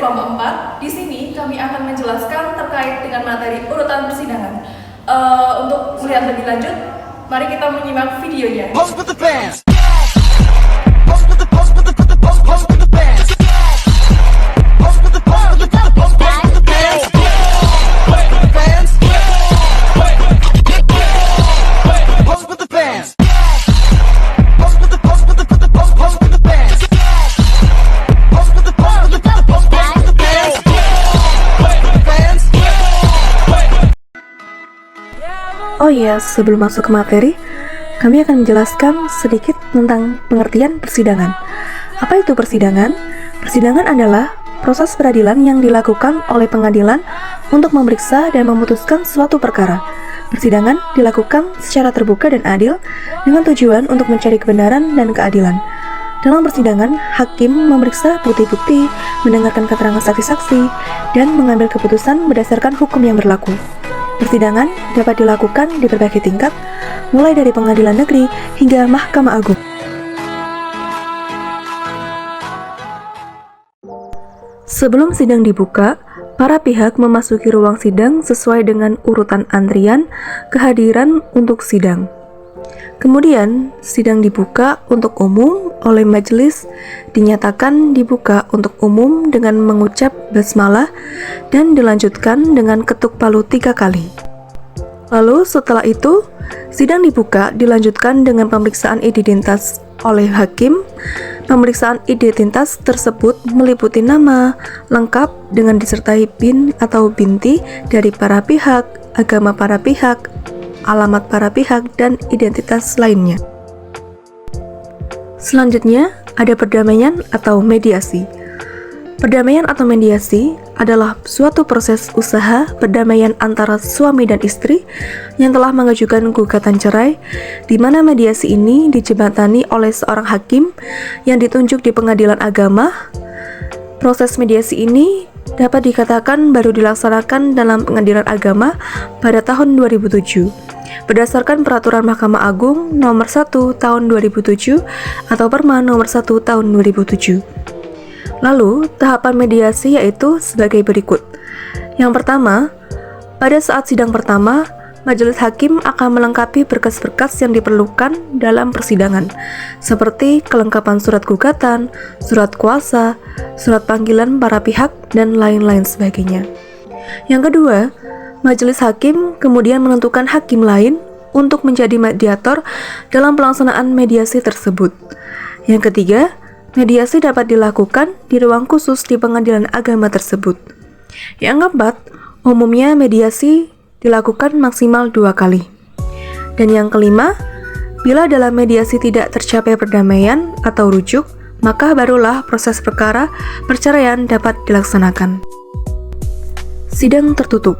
kelompok 4. Di sini kami akan menjelaskan terkait dengan materi urutan persidangan. Untuk melihat lebih lanjut, mari kita menyimak videonya. Oh iya, sebelum masuk ke materi, kami akan menjelaskan sedikit tentang pengertian persidangan. Apa itu persidangan? Persidangan adalah proses peradilan yang dilakukan oleh pengadilan untuk memeriksa dan memutuskan suatu perkara. Persidangan dilakukan secara terbuka dan adil dengan tujuan untuk mencari kebenaran dan keadilan. Dalam persidangan, hakim memeriksa bukti-bukti, mendengarkan keterangan saksi-saksi, dan mengambil keputusan berdasarkan hukum yang berlaku. Persidangan dapat dilakukan di berbagai tingkat, mulai dari pengadilan negeri hingga Mahkamah Agung. Sebelum sidang dibuka, para pihak memasuki ruang sidang sesuai dengan urutan antrian kehadiran untuk sidang. Kemudian, sidang dibuka untuk umum oleh majelis, dinyatakan dibuka untuk umum dengan mengucap basmalah dan dilanjutkan dengan ketuk palu 3 kali. Lalu setelah itu, sidang dibuka dilanjutkan dengan pemeriksaan identitas oleh hakim. Pemeriksaan identitas tersebut meliputi nama lengkap dengan disertai PIN atau binti dari para pihak, agama para pihak, alamat para pihak, dan identitas lainnya. Selanjutnya, ada perdamaian atau mediasi. Perdamaian atau mediasi adalah suatu proses usaha perdamaian antara suami dan istri yang telah mengajukan gugatan cerai, di mana mediasi ini dijembatani oleh seorang hakim yang ditunjuk di pengadilan agama. Proses mediasi ini dapat dikatakan baru dilaksanakan dalam pengadilan agama pada tahun 2007. Berdasarkan Peraturan Mahkamah Agung Nomor 1 Tahun 2007 atau Perma Nomor 1 Tahun 2007. Lalu, tahapan mediasi yaitu sebagai berikut. Yang pertama, pada saat sidang pertama, majelis hakim akan melengkapi berkas-berkas yang diperlukan dalam persidangan, seperti kelengkapan surat gugatan, surat kuasa, surat panggilan para pihak, dan lain-lain sebagainya. Yang kedua, majelis hakim kemudian menentukan hakim lain untuk menjadi mediator dalam pelaksanaan mediasi tersebut. Yang ketiga, mediasi dapat dilakukan di ruang khusus di pengadilan agama tersebut. Yang keempat, umumnya mediasi dilakukan maksimal 2 kali. Dan yang kelima, bila dalam mediasi tidak tercapai perdamaian atau rujuk, maka barulah proses perkara perceraian dapat dilaksanakan. Sidang tertutup.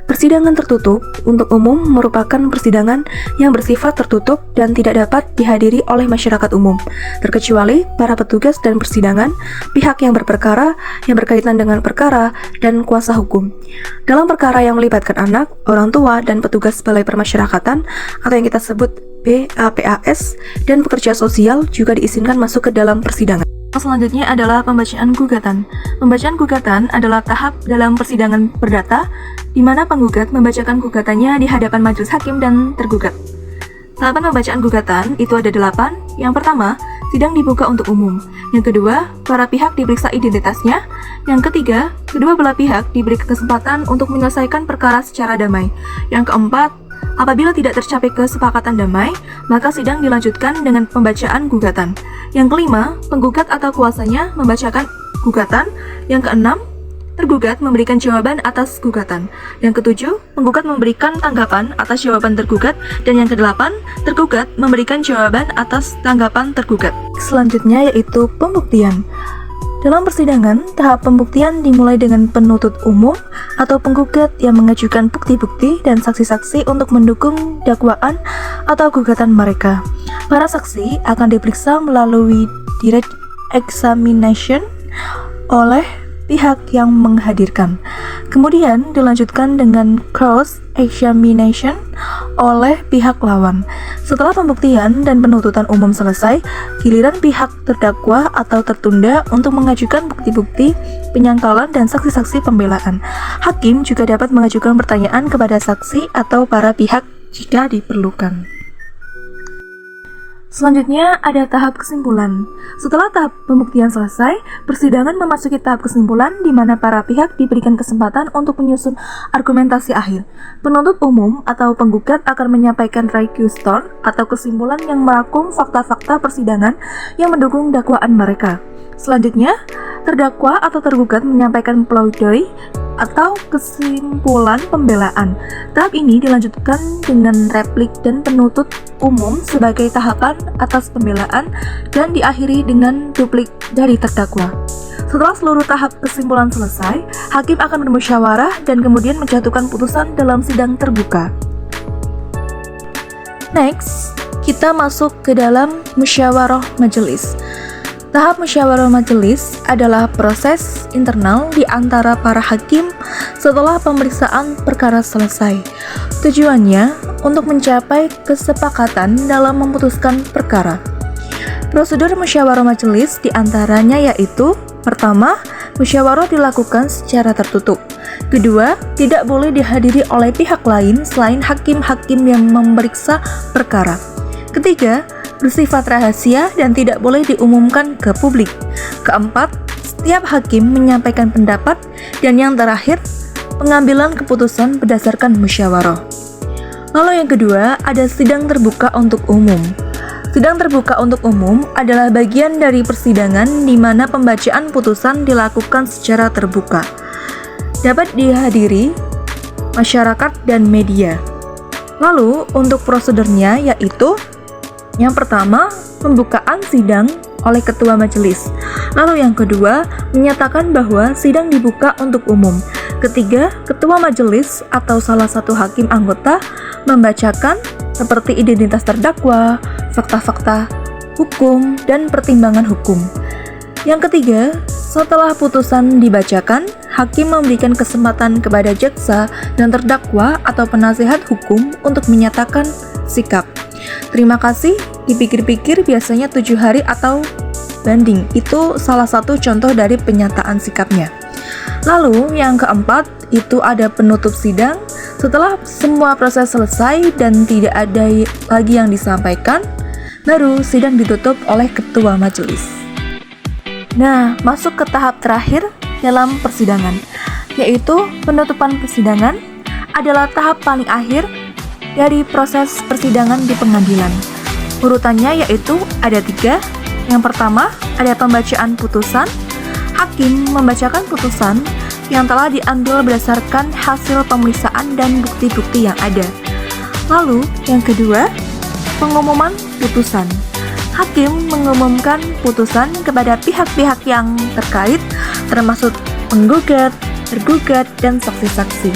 Persidangan tertutup untuk umum merupakan persidangan yang bersifat tertutup dan tidak dapat dihadiri oleh masyarakat umum, terkecuali para petugas dan persidangan, pihak yang berperkara, yang berkaitan dengan perkara, dan kuasa hukum. Dalam perkara yang melibatkan anak, orang tua, dan petugas balai permasyarakatan atau yang kita sebut BAPAS, dan pekerja sosial juga diizinkan masuk ke dalam persidangan. Selanjutnya adalah pembacaan gugatan. Pembacaan gugatan adalah tahap dalam persidangan perdata di mana penggugat membacakan gugatannya di hadapan majelis hakim dan tergugat. Tahapan pembacaan gugatan itu ada 8. Yang pertama, sidang dibuka untuk umum. Yang kedua, para pihak diperiksa identitasnya. Yang ketiga, kedua belah pihak diberi kesempatan untuk menyelesaikan perkara secara damai. Yang keempat, apabila tidak tercapai kesepakatan damai, maka sidang dilanjutkan dengan pembacaan gugatan. Yang kelima, penggugat atau kuasanya membacakan gugatan. Yang keenam, tergugat memberikan jawaban atas gugatan. Yang ketujuh, penggugat memberikan tanggapan atas jawaban tergugat. Dan yang kedelapan, tergugat memberikan jawaban atas tanggapan tergugat. Selanjutnya yaitu pembuktian. Dalam persidangan, tahap pembuktian dimulai dengan penuntut umum atau penggugat yang mengajukan bukti-bukti dan saksi-saksi untuk mendukung dakwaan atau gugatan mereka. Para saksi akan diperiksa melalui direct examination oleh pihak yang menghadirkan. Kemudian dilanjutkan dengan cross examination oleh pihak lawan. Setelah pembuktian dan penuntutan umum selesai, giliran pihak terdakwa atau tertunda untuk mengajukan bukti-bukti penyangkalan dan saksi-saksi pembelaan. Hakim juga dapat mengajukan pertanyaan kepada saksi atau para pihak jika diperlukan. Selanjutnya ada tahap kesimpulan. Setelah tahap pembuktian selesai, persidangan memasuki tahap kesimpulan di mana para pihak diberikan kesempatan untuk menyusun argumentasi akhir. Penuntut umum atau penggugat akan menyampaikan requisition atau kesimpulan yang merangkum fakta-fakta persidangan yang mendukung dakwaan mereka. Selanjutnya, terdakwa atau tergugat menyampaikan pledoi atau kesimpulan pembelaan. Tahap ini dilanjutkan dengan replik dan penuntut umum sebagai tahapan atas pembelaan dan diakhiri dengan duplik dari terdakwa. Setelah seluruh tahap kesimpulan selesai, hakim akan bermusyawarah dan kemudian menjatuhkan putusan dalam sidang terbuka. Next, kita masuk ke dalam musyawarah majelis. Tahap musyawarah majelis adalah proses internal di antara para hakim setelah pemeriksaan perkara selesai. Tujuannya untuk mencapai kesepakatan dalam memutuskan perkara. Prosedur musyawarah majelis diantaranya yaitu: pertama, musyawarah dilakukan secara tertutup. Kedua, tidak boleh dihadiri oleh pihak lain selain hakim-hakim yang memeriksa perkara. Ketiga, bersifat rahasia dan tidak boleh diumumkan ke publik. Keempat, setiap hakim menyampaikan pendapat. Dan yang terakhir, pengambilan keputusan berdasarkan musyawarah. Lalu yang kedua, ada sidang terbuka untuk umum. Sidang terbuka untuk umum adalah bagian dari persidangan di mana pembacaan putusan dilakukan secara terbuka. Dapat dihadiri masyarakat dan media. Lalu untuk prosedurnya yaitu: yang pertama, pembukaan sidang oleh ketua majelis. Lalu yang kedua, menyatakan bahwa sidang dibuka untuk umum. Ketiga, ketua majelis atau salah satu hakim anggota membacakan seperti identitas terdakwa, fakta-fakta hukum, dan pertimbangan hukum. Yang ketiga, setelah putusan dibacakan, hakim memberikan kesempatan kepada jaksa dan terdakwa atau penasihat hukum untuk menyatakan sikap. Terima kasih, dipikir-pikir biasanya 7 hari atau banding. Itu salah satu contoh dari penyataan sikapnya. Lalu yang keempat, itu ada penutup sidang. Setelah semua proses selesai dan tidak ada lagi yang disampaikan, baru sidang ditutup oleh ketua majelis. Nah, masuk ke tahap terakhir dalam persidangan, yaitu penutupan persidangan adalah tahap paling akhir dari proses persidangan di pengadilan. Urutannya yaitu ada 3. Yang pertama, ada pembacaan putusan. Hakim membacakan putusan yang telah diambil berdasarkan hasil pemeriksaan dan bukti-bukti yang ada. Lalu, yang kedua, pengumuman putusan. Hakim mengumumkan putusan kepada pihak-pihak yang terkait, termasuk penggugat, tergugat, dan saksi-saksi.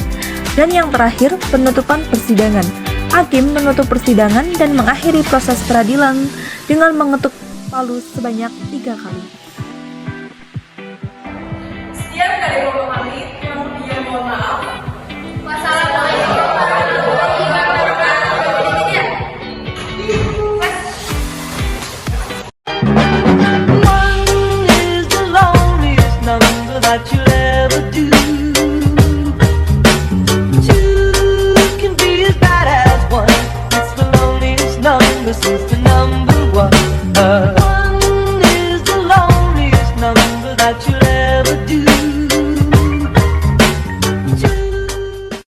Dan yang terakhir, penutupan persidangan. Hakim menutup persidangan dan mengakhiri proses peradilan dengan mengetuk palu sebanyak 3 kali. Sekian dari Romo kami, yang berbicara mohon maaf. Wassalamualaikum warahmatullahi wabarakatuh. One is the loneliest number that you'll ever do. Two can be as bad as one. It's the loneliest number since the number one. One is the loneliest number that you'll ever do.